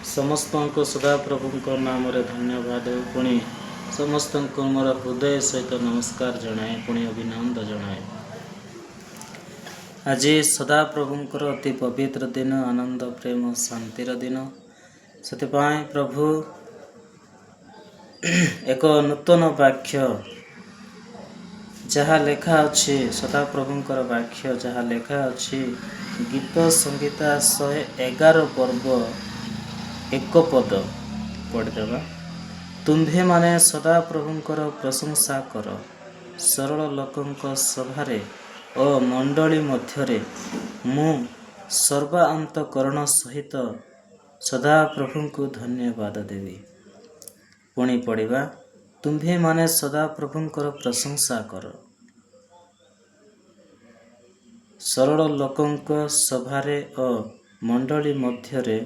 समस्त को सदाप्रभु नाम धन्यवाद। पुणी समस्त मोर हृदय सहित नमस्कार जनाए, पुणी अभिनंदन जनाए। आज सदाप्रभुंकर अति पवित्र दिन, आनंद प्रेम शांतिर दिन। से प्रभु एक नूतन वाक्य जहाँ लेखा अच्छी, सदाप्रभुंकर वाक्य जहाँ लेखा अच्छी, गीत संगीता 111 पर्व 1 पद पढ़ीदेवा। तुम्भे माने सदाप्रभुंकर प्रशंसा कर, सरल लोकंक सभारे ओ मंडली मध्यरे मु सर्वांतकरण सहित सदाप्रभुंकु धन्यवाद देवी। पुणी पढ़िबा, तुम्भे माने सदाप्रभुंकर प्रशंसा कर, सरल लोकंक सभारे ओ मंडली मध्यरे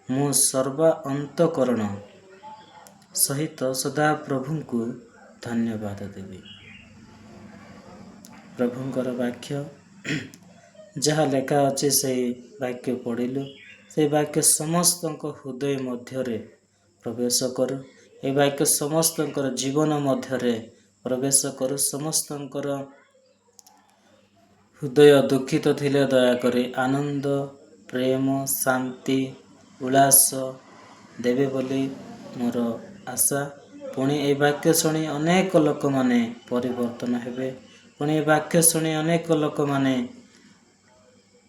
मु सर्वांतकरण सहित सदाप्रभुंकु धन्यवाद देवी। प्रभुंकर वाक्य जहाँ लेखा अच्छे से वाक्य पढ़िलु, से वाक्य समस्त हृदय मध्यरे प्रवेश करू। ये वाक्य समस्त जीवन मध्यरे प्रवेश करू। समस्त हृदय दुखित थिले दयाकरी आनंद प्रेम शांति उल्लास देवे बोली मोर आशा। पुणी ये वाक्य शुणी अनेक लोक माने परिवर्तन हेबे। पुणी ये वाक्य शुणी अनेक लोक माने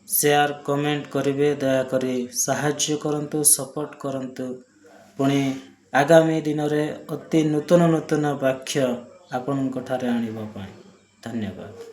शेयर कमेंट करेंगे। दयाकरी साहाय्य करंतु, सपोर्ट करंतु। पुणी आगामी दिन में अति नूतन नूतन वाक्य आपन ठारे आनिबा पाई। धन्यवाद।